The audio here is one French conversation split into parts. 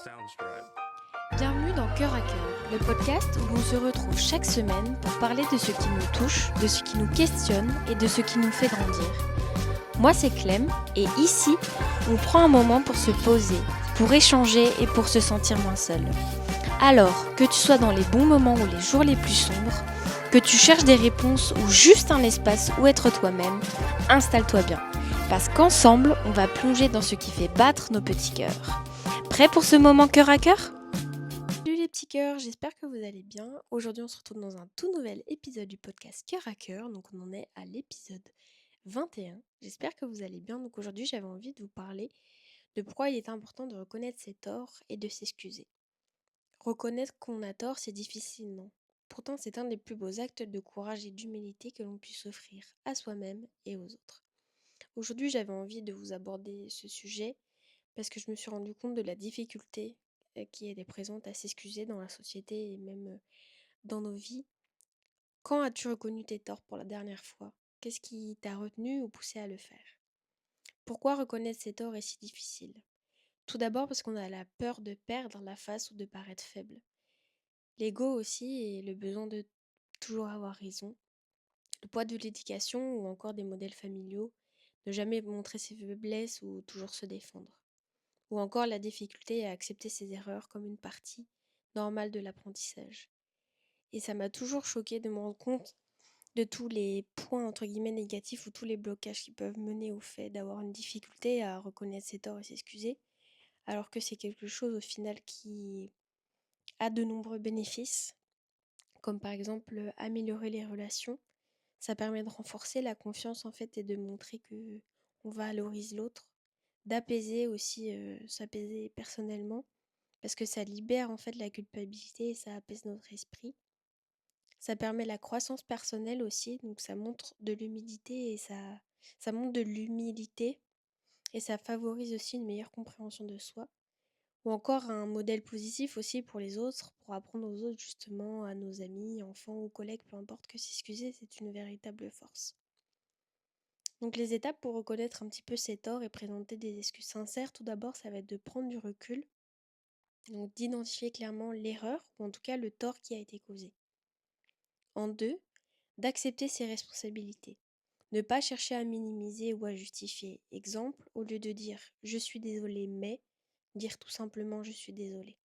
Soundstripe. Bienvenue dans Cœur à Cœur, le podcast où l'on se retrouve chaque semaine pour parler de ce qui nous touche, de ce qui nous questionne et de ce qui nous fait grandir. Moi c'est Clem et ici, on prend un moment pour se poser, pour échanger et pour se sentir moins seul. Alors, que tu sois dans les bons moments ou les jours les plus sombres, que tu cherches des réponses ou juste un espace où être toi-même, installe-toi bien. Parce qu'ensemble, on va plonger dans ce qui fait battre nos petits cœurs. Prêt pour ce moment cœur à cœur ? Salut les petits cœurs, j'espère que vous allez bien. Aujourd'hui, on se retrouve dans un tout nouvel épisode du podcast Cœur à Cœur. Donc, on en est à l'épisode 21. J'espère que vous allez bien. Donc, aujourd'hui, j'avais envie de vous parler de pourquoi il est important de reconnaître ses torts et de s'excuser. Reconnaître qu'on a tort, c'est difficile, non? Pourtant, c'est un des plus beaux actes de courage et d'humilité que l'on puisse offrir à soi-même et aux autres. Aujourd'hui, j'avais envie de vous aborder ce sujet parce que je me suis rendu compte de la difficulté qui était présente à s'excuser dans la société et même dans nos vies. Quand as-tu reconnu tes torts pour la dernière fois? Qu'est-ce qui t'a retenu ou poussé à le faire? Pourquoi reconnaître ses torts est si difficile? Tout d'abord parce qu'on a la peur de perdre la face ou de paraître faible. L'ego aussi et le besoin de toujours avoir raison. Le poids de l'éducation ou encore des modèles familiaux. Ne jamais montrer ses faiblesses ou toujours se défendre. Ou encore la difficulté à accepter ses erreurs comme une partie normale de l'apprentissage. Et ça m'a toujours choquée de me rendre compte de tous les points entre guillemets négatifs ou tous les blocages qui peuvent mener au fait d'avoir une difficulté à reconnaître ses torts et s'excuser, alors que c'est quelque chose au final qui a de nombreux bénéfices, comme par exemple améliorer les relations. Ça permet de renforcer la confiance en fait et de montrer que on valorise l'autre, d'apaiser aussi, s'apaiser personnellement parce que ça libère en fait la culpabilité et ça apaise notre esprit. Ça permet la croissance personnelle aussi, donc ça montre de l'humilité et ça montre de l'humilité et ça favorise aussi une meilleure compréhension de soi. Ou encore un modèle positif aussi pour les autres, pour apprendre aux autres justement, à nos amis, enfants ou collègues, peu importe, que s'excuser, c'est une véritable force. Donc les étapes pour reconnaître un petit peu ses torts et présenter des excuses sincères, tout d'abord, ça va être de prendre du recul, donc d'identifier clairement l'erreur ou en tout cas le tort qui a été causé. En deux, d'accepter ses responsabilités. Ne pas chercher à minimiser ou à justifier. Exemple, au lieu de dire je suis désolé mais, dire tout simplement je suis désolé.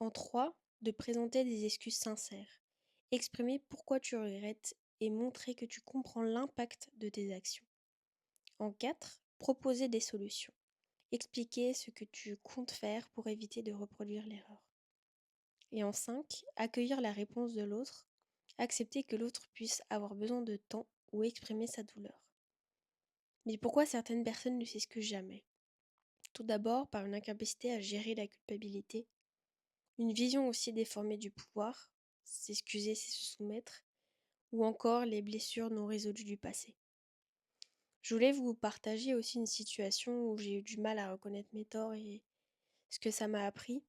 En 3, de présenter des excuses sincères. Exprimer pourquoi tu regrettes et montrer que tu comprends l'impact de tes actions. En 4, proposer des solutions. Expliquer ce que tu comptes faire pour éviter de reproduire l'erreur. Et en 5, accueillir la réponse de l'autre. Accepter que l'autre puisse avoir besoin de temps ou exprimer sa douleur. Mais pourquoi certaines personnes ne s'excusent jamais? Tout d'abord par une incapacité à gérer la culpabilité, une vision aussi déformée du pouvoir, s'excuser c'est se soumettre, ou encore les blessures non résolues du passé. Je voulais vous partager aussi une situation où j'ai eu du mal à reconnaître mes torts et ce que ça m'a appris.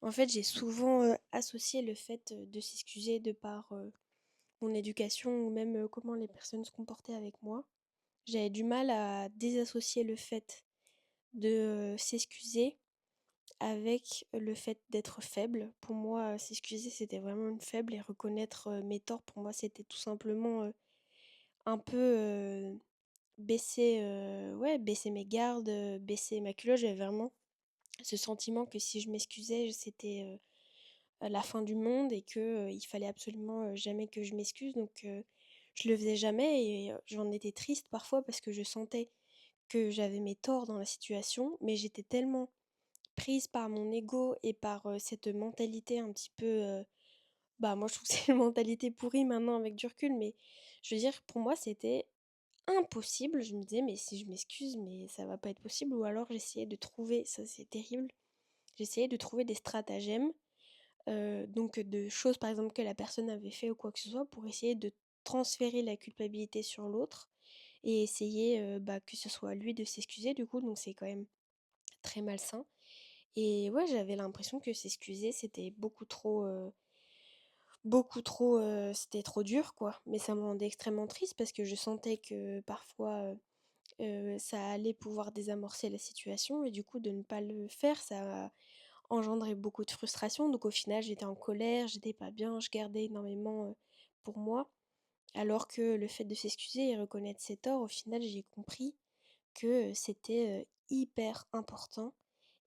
En fait, j'ai souvent associé le fait de s'excuser de par mon éducation ou même comment les personnes se comportaient avec moi. J'avais du mal à désassocier le fait de s'excuser avec le fait d'être faible. Pour moi, s'excuser, c'était vraiment une faible et reconnaître mes torts, pour moi, c'était tout simplement un peu baisser mes gardes, baisser ma culotte. J'avais vraiment ce sentiment que si je m'excusais, c'était la fin du monde et que il fallait absolument jamais que je m'excuse. Donc, je le faisais jamais et j'en étais triste parfois parce que je sentais que j'avais mes torts dans la situation, mais j'étais tellement prise par mon ego et par cette mentalité un petit peu, bah moi je trouve que c'est une mentalité pourrie maintenant avec du recul, mais je veux dire, pour moi c'était impossible. Je me disais, mais si je m'excuse, mais ça va pas être possible. Ou alors j'essayais de trouver, ça c'est terrible, j'essayais de trouver des stratagèmes, donc de choses par exemple que la personne avait fait ou quoi que ce soit pour essayer de transférer la culpabilité sur l'autre et essayer bah, que ce soit à lui de s'excuser du coup, donc c'est quand même très malsain. Et ouais, j'avais l'impression que s'excuser, c'était c'était trop dur, quoi. Mais ça me rendait extrêmement triste parce que je sentais que parfois, ça allait pouvoir désamorcer la situation et du coup de ne pas le faire, ça engendré beaucoup de frustration. Donc au final, j'étais en colère, j'étais pas bien, je gardais énormément pour moi. Alors que le fait de s'excuser et reconnaître ses torts, au final, j'ai compris que c'était hyper important.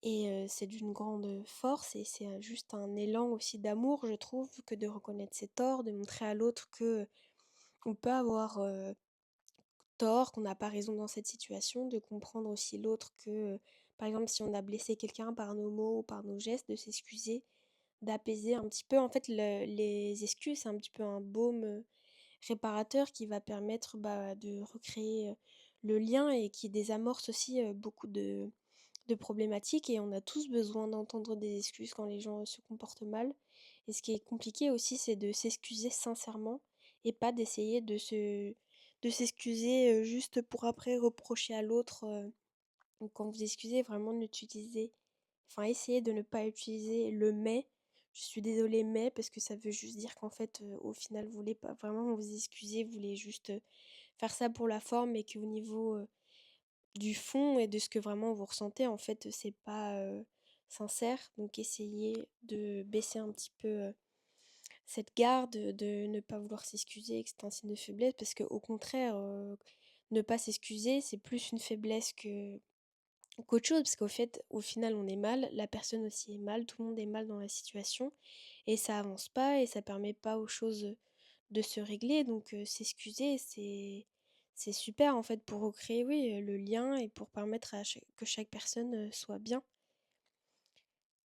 Et c'est d'une grande force et c'est juste un élan aussi d'amour, je trouve, que de reconnaître ses torts, de montrer à l'autre que on peut avoir tort, qu'on n'a pas raison dans cette situation, de comprendre aussi l'autre que, par exemple, si on a blessé quelqu'un par nos mots ou par nos gestes, de s'excuser, d'apaiser un petit peu. En fait, les excuses, c'est un petit peu un baume réparateur qui va permettre de recréer le lien et qui désamorce aussi beaucoup de problématiques. Et on a tous besoin d'entendre des excuses quand les gens se comportent mal. Et ce qui est compliqué aussi, c'est de s'excuser sincèrement et pas d'essayer de s'excuser juste pour après reprocher à l'autre. Donc quand vous excusez, vraiment essayez de ne pas utiliser le mais. Je suis désolée, mais parce que ça veut juste dire qu'en fait, au final, vous voulez pas vraiment vous excuser, vous voulez juste faire ça pour la forme et qu'au niveau du fond et de ce que vraiment vous ressentez, en fait, c'est pas sincère. Donc essayez de baisser un petit peu cette garde, de ne pas vouloir s'excuser et que c'est un signe de faiblesse, parce qu'au contraire, ne pas s'excuser, c'est plus une faiblesse qu'autre chose, parce qu'au fait, au final, on est mal, la personne aussi est mal, tout le monde est mal dans la situation, et ça avance pas, et ça permet pas aux choses de se régler, donc s'excuser, c'est super en fait pour recréer, oui, le lien et pour permettre que chaque personne soit bien.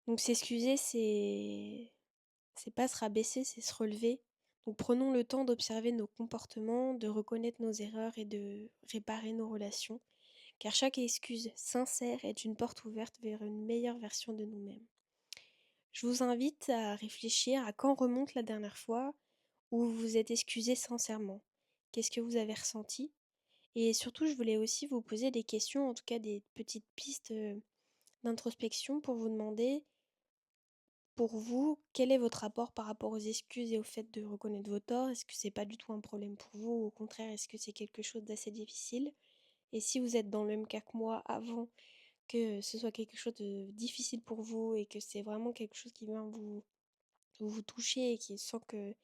Donc s'excuser, c'est pas se rabaisser, c'est se relever. Donc prenons le temps d'observer nos comportements, de reconnaître nos erreurs et de réparer nos relations, car chaque excuse sincère est une porte ouverte vers une meilleure version de nous-mêmes. Je vous invite à réfléchir à quand remonte la dernière fois où vous vous êtes excusé sincèrement. Qu'est-ce que vous avez ressenti? Et surtout, je voulais aussi vous poser des questions, en tout cas des petites pistes d'introspection pour vous demander, pour vous, quel est votre rapport par rapport aux excuses et au fait de reconnaître vos torts? Est-ce que c'est pas du tout un problème pour vous? Ou au contraire, est-ce que c'est quelque chose d'assez difficile? Et si vous êtes dans le même cas que moi avant que ce soit quelque chose de difficile pour vous et que c'est vraiment quelque chose qui vient vous toucher et qui sent que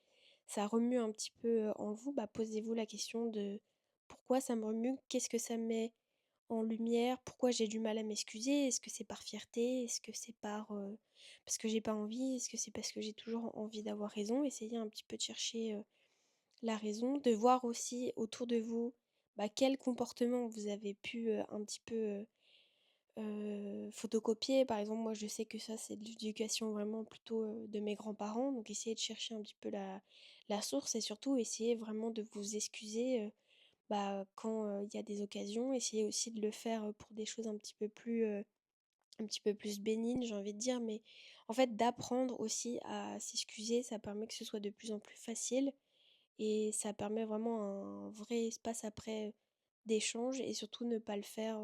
ça remue un petit peu en vous, posez-vous la question de pourquoi ça me remue, qu'est-ce que ça met en lumière, pourquoi j'ai du mal à m'excuser, est-ce que c'est par fierté, est-ce que c'est parce que j'ai pas envie, est-ce que c'est parce que j'ai toujours envie d'avoir raison, essayez un petit peu de chercher la raison, de voir aussi autour de vous quel comportement vous avez pu un petit peu photocopier. Par exemple, moi je sais que ça c'est de l'éducation vraiment plutôt de mes grands-parents, donc essayez de chercher un petit peu la source et surtout essayez vraiment de vous excuser quand il y a des occasions. Essayez aussi de le faire pour des choses un petit peu plus bénignes, j'ai envie de dire, mais en fait d'apprendre aussi à s'excuser, ça permet que ce soit de plus en plus facile et ça permet vraiment un vrai espace après d'échange et surtout ne pas le faire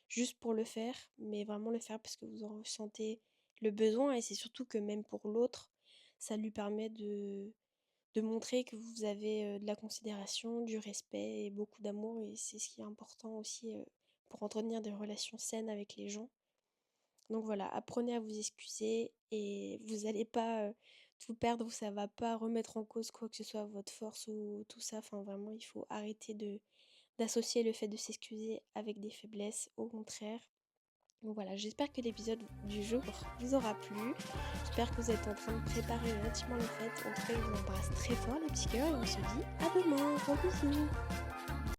juste pour le faire, mais vraiment le faire parce que vous en ressentez le besoin et c'est surtout que même pour l'autre, ça lui permet de montrer que vous avez de la considération, du respect et beaucoup d'amour et c'est ce qui est important aussi pour entretenir des relations saines avec les gens. Donc voilà, apprenez à vous excuser et vous n'allez pas tout perdre ou ça va pas remettre en cause quoi que ce soit votre force ou tout ça. Enfin vraiment, il faut arrêter d'associer le fait de s'excuser avec des faiblesses, au contraire. Donc voilà, j'espère que l'épisode du jour vous aura plu. J'espère que vous êtes en train de préparer gentiment les fêtes. En tout cas, je vous embrasse très fort les petits cœurs et on se dit à demain. Gros bisous.